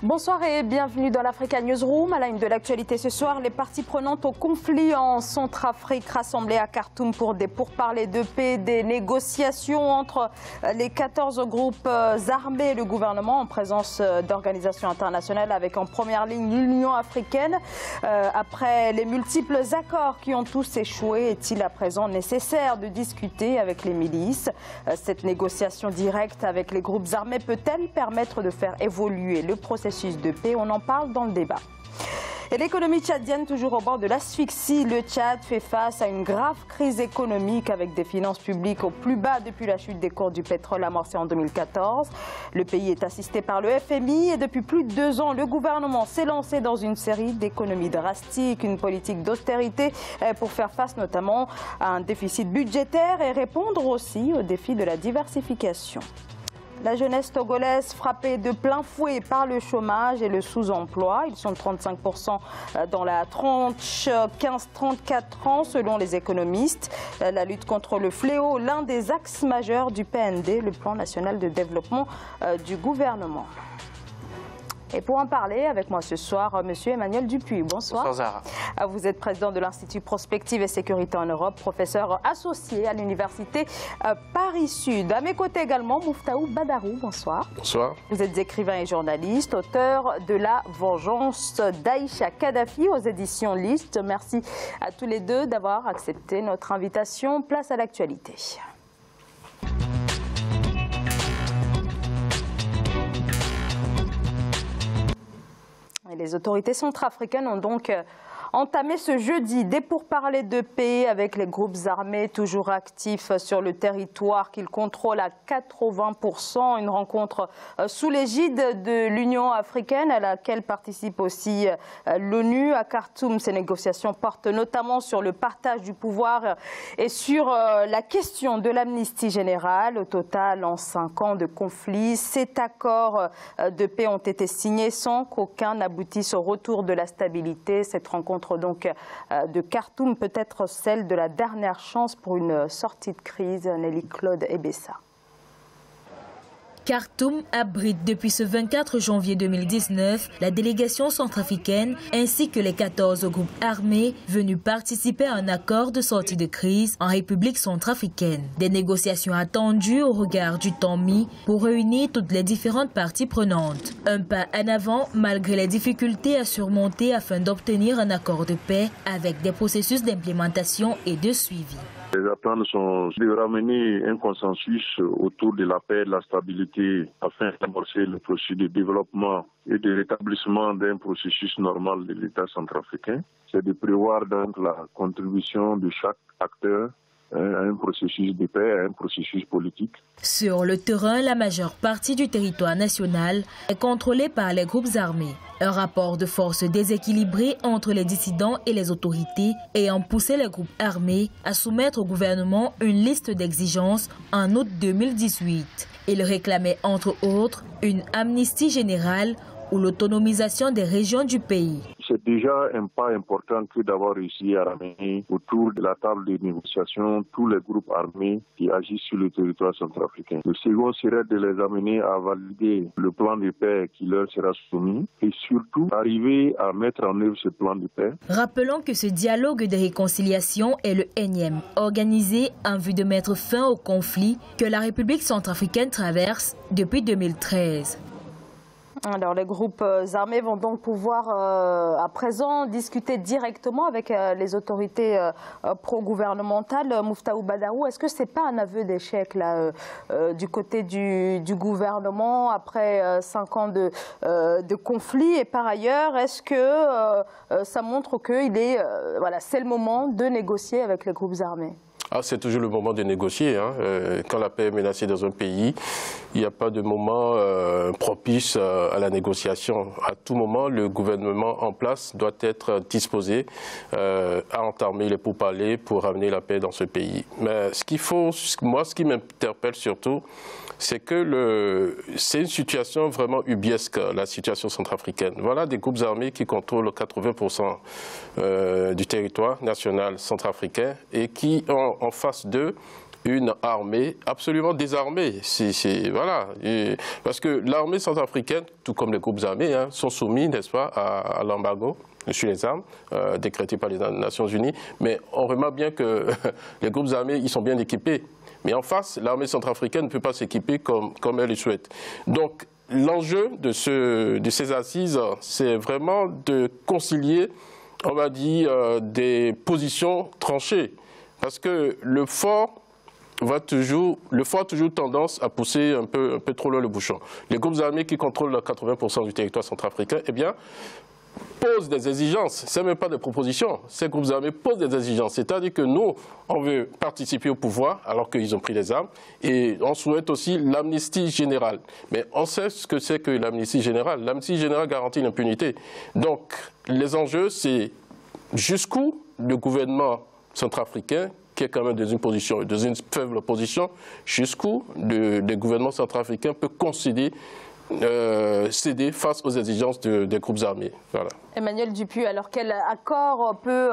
Bonsoir et bienvenue dans l'Africa Newsroom. À la une de l'actualité ce soir, les parties prenantes au conflit en Centrafrique rassemblées à Khartoum pour des pourparlers de paix, des négociations entre les 14 groupes armés et le gouvernement en présence d'organisations internationales avec en première ligne l'Union africaine. Après les multiples accords qui ont tous échoué, est-il à présent nécessaire de discuter avec les milices? Cette négociation directe avec les groupes armés peut-elle permettre de faire évoluer le processus de paix? On en parle dans le débat. Et l'économie tchadienne toujours au bord de l'asphyxie. Le Tchad fait face à une grave crise économique avec des finances publiques au plus bas depuis la chute des cours du pétrole amorcée en 2014. Le pays est assisté par le FMI et depuis plus de 2 ans, le gouvernement s'est lancé dans une série d'économies drastiques, une politique d'austérité pour faire face notamment à un déficit budgétaire et répondre aussi aux défis de la diversification. La jeunesse togolaise frappée de plein fouet par le chômage et le sous-emploi. Ils sont 35% dans la tranche 15-34 ans selon les économistes. La lutte contre le fléau, l'un des axes majeurs du PND, le plan national de développement du gouvernement. Et pour en parler avec moi ce soir, M. Emmanuel Dupuis. Bonsoir. Bonsoir Zahra. Vous êtes président de l'Institut Prospective et Sécurité en Europe, professeur associé à l'Université Paris-Sud. À mes côtés également, Muftaou Badarou. Bonsoir. Bonsoir. Vous êtes écrivain et journaliste, auteur de La Vengeance d'Aïcha Kadhafi aux éditions Liste. Merci à tous les deux d'avoir accepté notre invitation. Place à l'actualité. Les autorités centrafricaines ont donc entamé ce jeudi des pourparlers de paix avec les groupes armés toujours actifs sur le territoire qu'ils contrôlent à 80%. Une rencontre sous l'égide de l'Union africaine à laquelle participe aussi l'ONU. À Khartoum, ces négociations portent notamment sur le partage du pouvoir et sur la question de l'amnistie générale. Au total, en 5 ans de conflit, 7 accords de paix ont été signés sans qu'aucun n'aboutisse au retour de la stabilité. Cette rencontre donc de Khartoum peut être celle de la dernière chance pour une sortie de crise. Nelly Claude Ebessa. Khartoum abrite depuis ce 24 janvier 2019 la délégation centrafricaine ainsi que les 14 groupes armés venus participer à un accord de sortie de crise en République centrafricaine. Des négociations attendues au regard du temps mis pour réunir toutes les différentes parties prenantes. Un pas en avant malgré les difficultés à surmonter afin d'obtenir un accord de paix avec des processus d'implémentation et de suivi. Les attentes sont de ramener un consensus autour de la paix et de la stabilité afin d'amorcer le processus de développement et de rétablissement d'un processus normal de l'État centrafricain. C'est de prévoir donc la contribution de chaque acteur à un processus de paix, à un processus politique. Sur le terrain, la majeure partie du territoire national est contrôlée par les groupes armés. Un rapport de force déséquilibré entre les dissidents et les autorités ayant poussé les groupes armés à soumettre au gouvernement une liste d'exigences en août 2018. Ils réclamaient entre autres une amnistie générale ou l'autonomisation des régions du pays. C'est déjà un pas important que d'avoir réussi à ramener autour de la table de négociation tous les groupes armés qui agissent sur le territoire centrafricain. Le second serait de les amener à valider le plan de paix qui leur sera soumis et surtout arriver à mettre en œuvre ce plan de paix. Rappelons que ce dialogue de réconciliation est le énième organisé en vue de mettre fin au conflit que la République centrafricaine traverse depuis 2013. Alors les groupes armés vont donc pouvoir à présent discuter directement avec les autorités pro-gouvernementales. Muftaou Badarou, est-ce que ce n'est pas un aveu d'échec là, du côté du gouvernement après 5 ans de conflit? Et par ailleurs, est-ce que ça montre que voilà, c'est le moment de négocier avec les groupes armés? C'est toujours le moment de négocier. Quand la paix est menacée dans un pays, il n'y a pas de moment propice à la négociation. À tout moment, le gouvernement en place doit être disposé à entamer les pourparlers pour ramener la paix dans ce pays. Mais moi, ce qui m'interpelle surtout, c'est que c'est une situation vraiment ubiesque, la situation centrafricaine. Voilà des groupes armés qui contrôlent 80% du territoire national centrafricain et qui ont en face d'eux une armée absolument désarmée. Voilà. Parce que l'armée centrafricaine, tout comme les groupes armés, hein, sont soumis, n'est-ce pas, à l'embargo sur les armes, décrété par les Nations Unies. Mais on remarque bien que les groupes armés, ils sont bien équipés. Mais en face, l'armée centrafricaine ne peut pas s'équiper comme elle le souhaite. Donc, l'enjeu de ces assises, c'est vraiment de concilier, on va dire, des positions tranchées. Parce que le fort a toujours tendance à pousser un peu trop loin le bouchon. Les groupes armés qui contrôlent 80% du territoire centrafricain, eh bien, posent des exigences. Ce n'est même pas des propositions. Ces groupes armés posent des exigences. C'est-à-dire que nous, on veut participer au pouvoir alors qu'ils ont pris les armes. Et on souhaite aussi l'amnistie générale. Mais on sait ce que c'est que l'amnistie générale. L'amnistie générale garantit l'impunité. Donc, les enjeux, c'est jusqu'où le gouvernement centrafricain, qui est quand même dans une faible position, jusqu'où le gouvernement centrafricain peut céder face aux exigences des groupes armés. Voilà. Emmanuel Dupuy, alors quel accord peut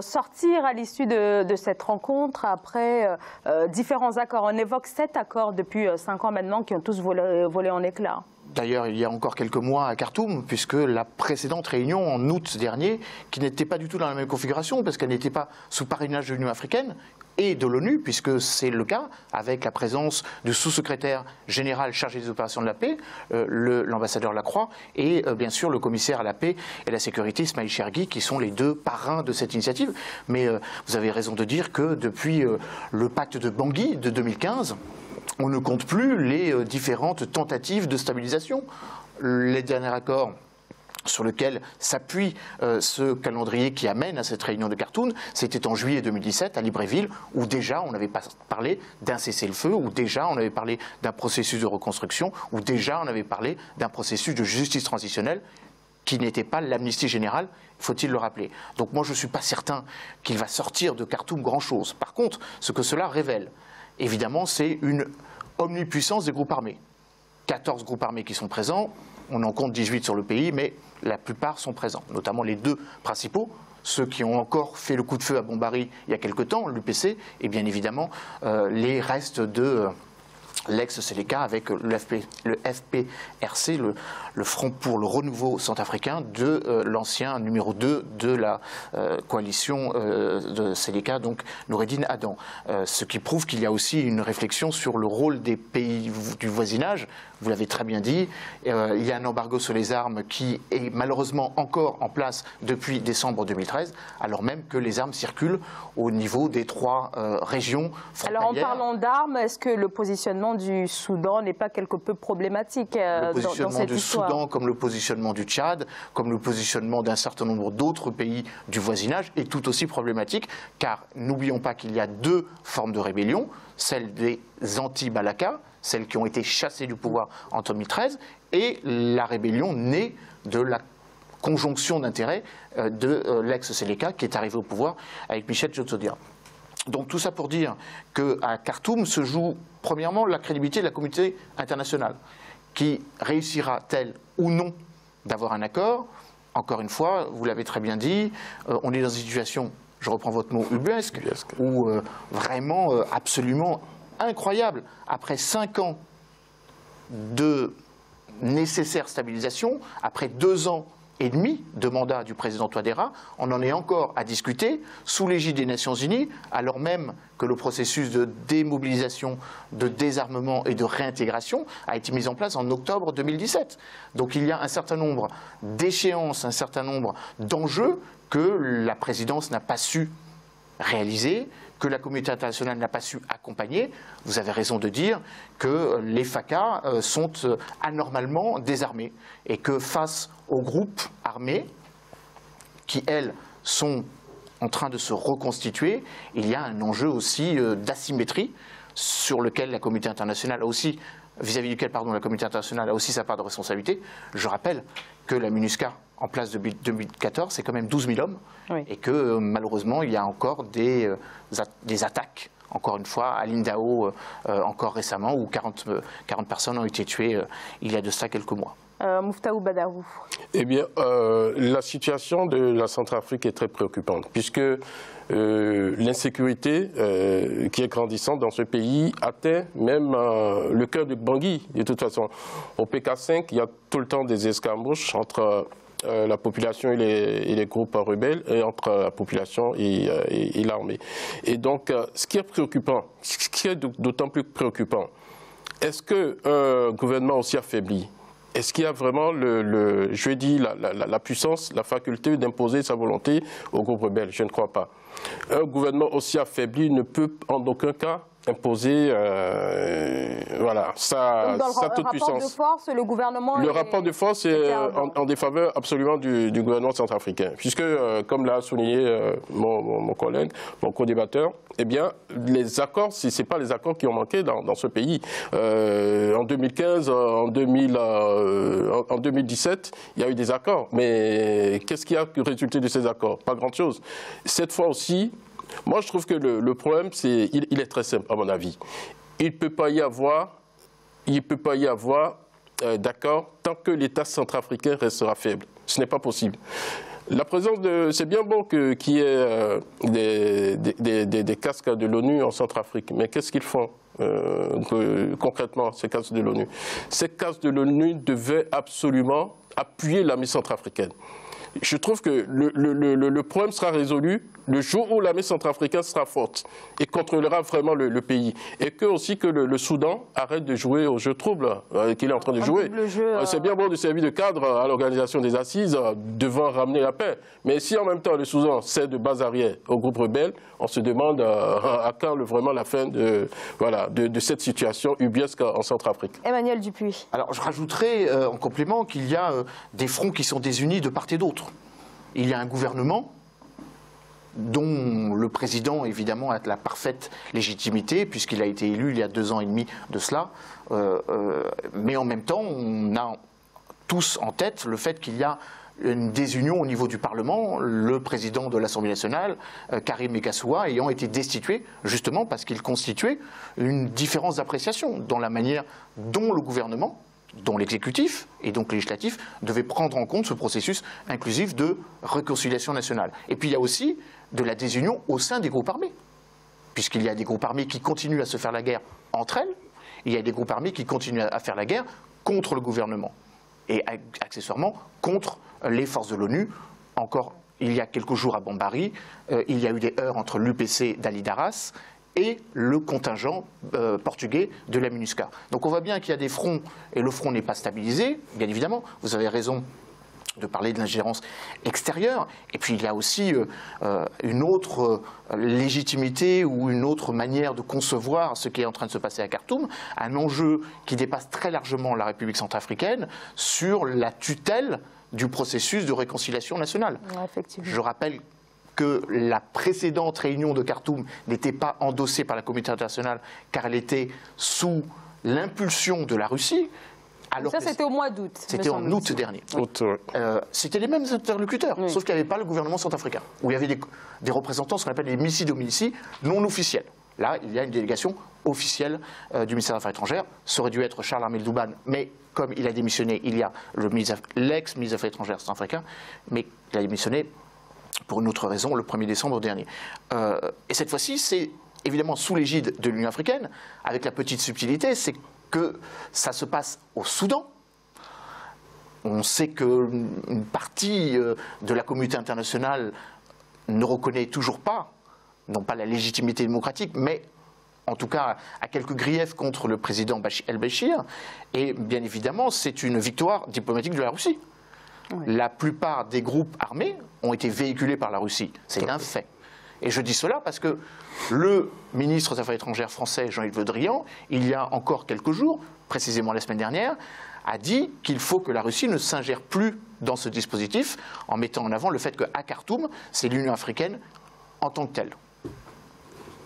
sortir à l'issue de cette rencontre après différents accords? On évoque 7 accords depuis 5 ans maintenant qui ont tous volé en éclats. D'ailleurs, il y a encore quelques mois à Khartoum, puisque la précédente réunion en août dernier, qui n'était pas du tout dans la même configuration, parce qu'elle n'était pas sous parrainage de l'Union africaine et de l'ONU, puisque c'est le cas, avec la présence du sous-secrétaire général chargé des opérations de la paix, l'ambassadeur Lacroix, et bien sûr le commissaire à la paix et la sécurité, Ismail Chergui, qui sont les 2 parrains de cette initiative. Mais vous avez raison de dire que depuis le pacte de Bangui de 2015, on ne compte plus les différentes tentatives de stabilisation. Les derniers accords sur lequel s'appuie ce calendrier qui amène à cette réunion de Khartoum, c'était en juillet 2017 à Libreville, où déjà on avait parlé d'un cessez-le-feu, où déjà on avait parlé d'un processus de reconstruction, où déjà on avait parlé d'un processus de justice transitionnelle qui n'était pas l'amnistie générale, faut-il le rappeler. Donc moi je ne suis pas certain qu'il va sortir de Khartoum grand-chose. Par contre, ce que cela révèle, évidemment, c'est une omnipuissance des groupes armés. 14 groupes armés qui sont présents, on en compte 18 sur le pays, mais la plupart sont présents, notamment les 2 principaux, ceux qui ont encore fait le coup de feu à Bombari il y a quelque temps, l'UPC, et bien évidemment les restes de l'ex-Seleka avec le FPRC, le Front pour le Renouveau centrafricain, de l'ancien numéro 2 de la coalition de Seleka, donc Noureddine Adam. Ce qui prouve qu'il y a aussi une réflexion sur le rôle des pays du voisinage. Vous l'avez très bien dit, il y a un embargo sur les armes qui est malheureusement encore en place depuis décembre 2013, alors même que les armes circulent au niveau des 3 régions frontalières. Alors en parlant d'armes, est-ce que le positionnement du Soudan n'est pas quelque peu problématique dans cette histoire? Le positionnement du Soudan, comme le positionnement du Tchad, comme le positionnement d'un certain nombre d'autres pays du voisinage est tout aussi problématique, car n'oublions pas qu'il y a 2 formes de rébellion, celle des anti-Balaka, celles qui ont été chassées du pouvoir en 2013, et la rébellion née de la conjonction d'intérêts de l'ex-Seleka qui est arrivé au pouvoir avec Michel Djotodia. Donc tout ça pour dire qu'à Khartoum se joue premièrement la crédibilité de la communauté internationale, qui réussira-t-elle ou non d'avoir un accord. Encore une fois, vous l'avez très bien dit, on est dans une situation, je reprends votre mot, ubuesque, où vraiment absolument incroyable, après 5 ans de nécessaire stabilisation, après 2 ans et demi de mandat du président Touadéra, on en est encore à discuter sous l'égide des Nations Unies, alors même que le processus de démobilisation, de désarmement et de réintégration a été mis en place en octobre 2017. Donc il y a un certain nombre d'échéances, un certain nombre d'enjeux que la présidence n'a pas su réaliser, que la communauté internationale n'a pas su accompagner. Vous avez raison de dire que les FACA sont anormalement désarmés et que face aux groupes armés qui, elles, sont en train de se reconstituer, il y a un enjeu aussi d'asymétrie sur lequel la communauté internationale a aussi, vis-à-vis duquel la communauté internationale a aussi sa part de responsabilité. Je rappelle que la MINUSCA, en place depuis 2014, c'est quand même 12 000 hommes, oui. Et que malheureusement, il y a encore des attaques, encore une fois, à Lindao, encore récemment, où 40 personnes ont été tuées il y a de ça quelques mois. Muftaou Badarou. Eh bien, la situation de la Centrafrique est très préoccupante, puisque l'insécurité qui est grandissante dans ce pays atteint même le cœur de Bangui. De toute façon, au PK5, il y a tout le temps des escarmouches entre la population et les groupes rebelles, et entre la population et l'armée. Et donc, ce qui est préoccupant, ce qui est d'autant plus préoccupant, est-ce qu'un gouvernement aussi affaibli, est-ce qu'il y a vraiment, la puissance, la faculté d'imposer sa volonté aux groupes rebelles? Je ne crois pas. Un gouvernement aussi affaibli ne peut en aucun cas imposer sa toute puissance. Le rapport de force, le gouvernement... Le rapport de force est en défaveur absolument du gouvernement centrafricain. Puisque, comme l'a souligné mon collègue, mon co-débatteur, eh bien, les accords, ce n'est pas les accords qui ont manqué dans ce pays. En 2015, en 2017, il y a eu des accords. Mais qu'est-ce qui a résulté de ces accords? Pas grand-chose. Cette fois aussi, moi, je trouve que le problème, il est très simple, à mon avis. Il ne peut pas y avoir, d'accord tant que l'État centrafricain restera faible. Ce n'est pas possible. La présence c'est bien bon qu'il y ait des casques de l'ONU en Centrafrique, mais qu'est-ce qu'ils font concrètement, ces casques de l'ONU? Ces casques de l'ONU devaient absolument appuyer l'armée centrafricaine. Je trouve que le problème sera résolu le jour où l'armée centrafricaine sera forte et contrôlera vraiment le pays. Et que aussi que le Soudan arrête de jouer au jeu trouble qu'il est en train de jouer. C'est bien bon de servir de cadre à l'organisation des assises devant ramener la paix. Mais si en même temps le Soudan sert de base arrière au groupe rebelle, on se demande à quand vraiment la fin de cette situation ubuesque en Centrafrique. Emmanuel Dupuis. Alors je rajouterai en complément qu'il y a des fronts qui sont désunis de part et d'autre. Il y a un gouvernement dont le président, évidemment, a la parfaite légitimité, puisqu'il a été élu il y a 2 ans et demi de cela. Mais en même temps, on a tous en tête le fait qu'il y a une désunion au niveau du Parlement, le président de l'Assemblée nationale, Karim Meckassoua, ayant été destitué, justement parce qu'il constituait une différence d'appréciation dans la manière dont le gouvernement, dont l'exécutif et donc le législatif devaient prendre en compte ce processus inclusif de réconciliation nationale. Et puis il y a aussi de la désunion au sein des groupes armés, puisqu'il y a des groupes armés qui continuent à se faire la guerre entre elles, il y a des groupes armés qui continuent à faire la guerre contre le gouvernement et accessoirement contre les forces de l'ONU. Encore il y a quelques jours à Bambari, il y a eu des heurts entre l'UPC d'Ali Daras et le contingent portugais de la MINUSCA. Donc on voit bien qu'il y a des fronts, et le front n'est pas stabilisé, bien évidemment, vous avez raison de parler de l'ingérence extérieure, et puis il y a aussi une autre légitimité ou une autre manière de concevoir ce qui est en train de se passer à Khartoum, un enjeu qui dépasse très largement la République centrafricaine sur la tutelle du processus de réconciliation nationale. Ouais, je rappelle que la précédente réunion de Khartoum n'était pas endossée par la communauté internationale car elle était sous l'impulsion de la Russie. Alors ça, c'était au mois d'août. C'était en août dernier. C'était les mêmes interlocuteurs, oui. Sauf qu'il n'y avait pas le gouvernement centrafricain, où il y avait des représentants, ce qu'on appelle des missi dominici non officiels. Là, il y a une délégation officielle du ministère des Affaires étrangères. Ça aurait dû être Charles Armel Douban, mais comme il a démissionné, il y a l'ex-ministre des Affaires étrangères centrafricain, mais il a démissionné pour une autre raison, le 1er décembre dernier. Et cette fois-ci, c'est évidemment sous l'égide de l'Union africaine, avec la petite subtilité, c'est que ça se passe au Soudan. On sait qu'une partie de la communauté internationale ne reconnaît toujours pas, non pas la légitimité démocratique, mais en tout cas à quelques griefs contre le président El-Béchir. Et bien évidemment, c'est une victoire diplomatique de la Russie. Oui. La plupart des groupes armés ont été véhiculés par la Russie. C'est un fait. Et je dis cela parce que le ministre des Affaires étrangères français, Jean-Yves Le Drian, il y a encore quelques jours, précisément la semaine dernière, a dit qu'il faut que la Russie ne s'ingère plus dans ce dispositif en mettant en avant le fait qu'à Khartoum, c'est l'Union africaine en tant que telle.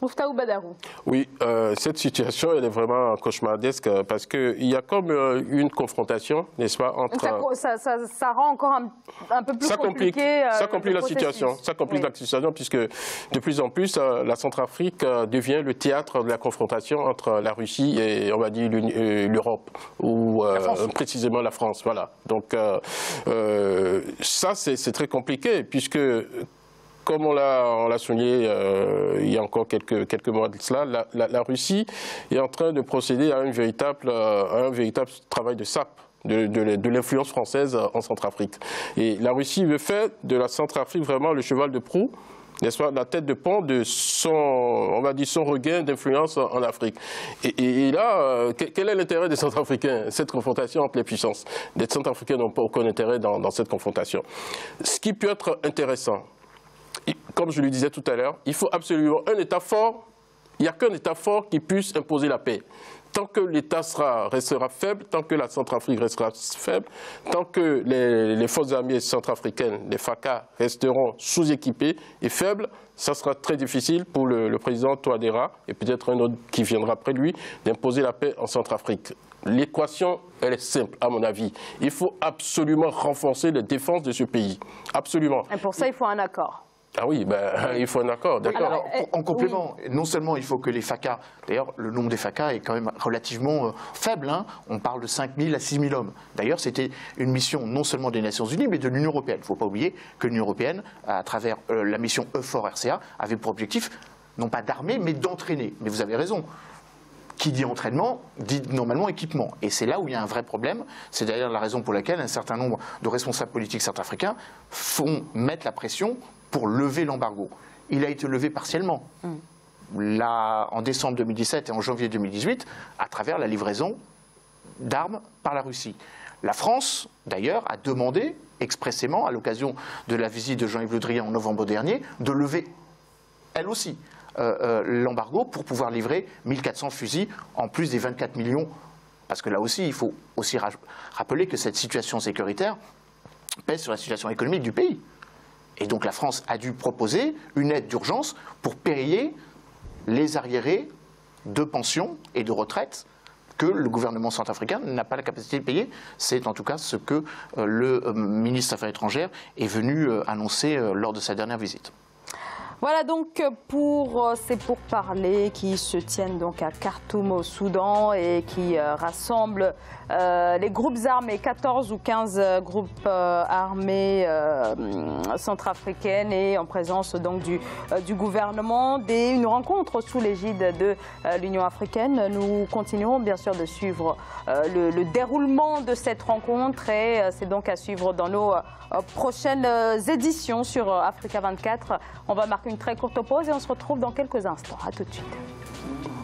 Mouftahou Badarou. Oui, cette situation, elle est vraiment cauchemardesque parce qu'il y a comme une confrontation, n'est-ce pas, entre... Ça rend encore un peu plus compliqué. Ça complique la situation. Ça complique la situation puisque de plus en plus, la Centrafrique devient le théâtre de la confrontation entre la Russie et, on va dire, l'Europe ou précisément la France. Voilà. Donc ça, c'est très compliqué puisque... Comme on l'a souligné il y a encore quelques mois de cela, la Russie est en train de procéder à un véritable travail de sape de l'influence française en Centrafrique. Et la Russie veut faire de la Centrafrique vraiment le cheval de proue, n'est-ce pas, la tête de pont de son regain d'influence en Afrique. Et là, quel est l'intérêt des Centrafricains? Cette confrontation entre les puissances. Les Centrafricains n'ont pas aucun intérêt dans cette confrontation. Ce qui peut être intéressant, comme je le disais tout à l'heure, il faut absolument un État fort. Il n'y a qu'un État fort qui puisse imposer la paix. Tant que l'État restera faible, tant que la Centrafrique restera faible, tant que les forces armées centrafricaines, les FACA, resteront sous-équipées et faibles, ça sera très difficile pour le président Touadéra et peut-être un autre qui viendra après lui d'imposer la paix en Centrafrique. L'équation, elle est simple, à mon avis. Il faut absolument renforcer les défenses de ce pays. Absolument. Et pour ça, il faut un accord. Ah oui, il faut un accord, d'accord. En complément, non seulement il faut que les FACA, d'ailleurs le nombre des FACA est quand même relativement faible, hein. On parle de 5 000 à 6 000 hommes. D'ailleurs c'était une mission non seulement des Nations Unies mais de l'Union Européenne. Il ne faut pas oublier que l'Union Européenne, à travers la mission EUFOR RCA, avait pour objectif non pas d'armer mais d'entraîner. Mais vous avez raison. Qui dit entraînement, dit normalement équipement. Et c'est là où il y a un vrai problème. C'est d'ailleurs la raison pour laquelle un certain nombre de responsables politiques centrafricains font mettre la pression pour lever l'embargo. Il a été levé partiellement. Là, en décembre 2017 et en janvier 2018, à travers la livraison d'armes par la Russie. La France, d'ailleurs, a demandé expressément, à l'occasion de la visite de Jean-Yves Le Drian en novembre dernier, de lever, elle aussi, l'embargo pour pouvoir livrer 1400 fusils en plus des 24 millions. Parce que là aussi, il faut aussi rappeler que cette situation sécuritaire pèse sur la situation économique du pays. Et donc la France a dû proposer une aide d'urgence pour payer les arriérés de pensions et de retraite que le gouvernement centrafricain n'a pas la capacité de payer. C'est en tout cas ce que le ministre des Affaires étrangères est venu annoncer lors de sa dernière visite. Voilà donc pour ces pourparlers qui se tiennent donc à Khartoum au Soudan et qui rassemblent les groupes armés, 14 ou 15 groupes armés centrafricaines et en présence donc du gouvernement, une rencontre sous l'égide de l'Union africaine. Nous continuerons bien sûr de suivre le déroulement de cette rencontre et c'est donc à suivre dans nos prochaines éditions sur Africa 24. On va marquer une très courte pause et on se retrouve dans quelques instants. À tout de suite.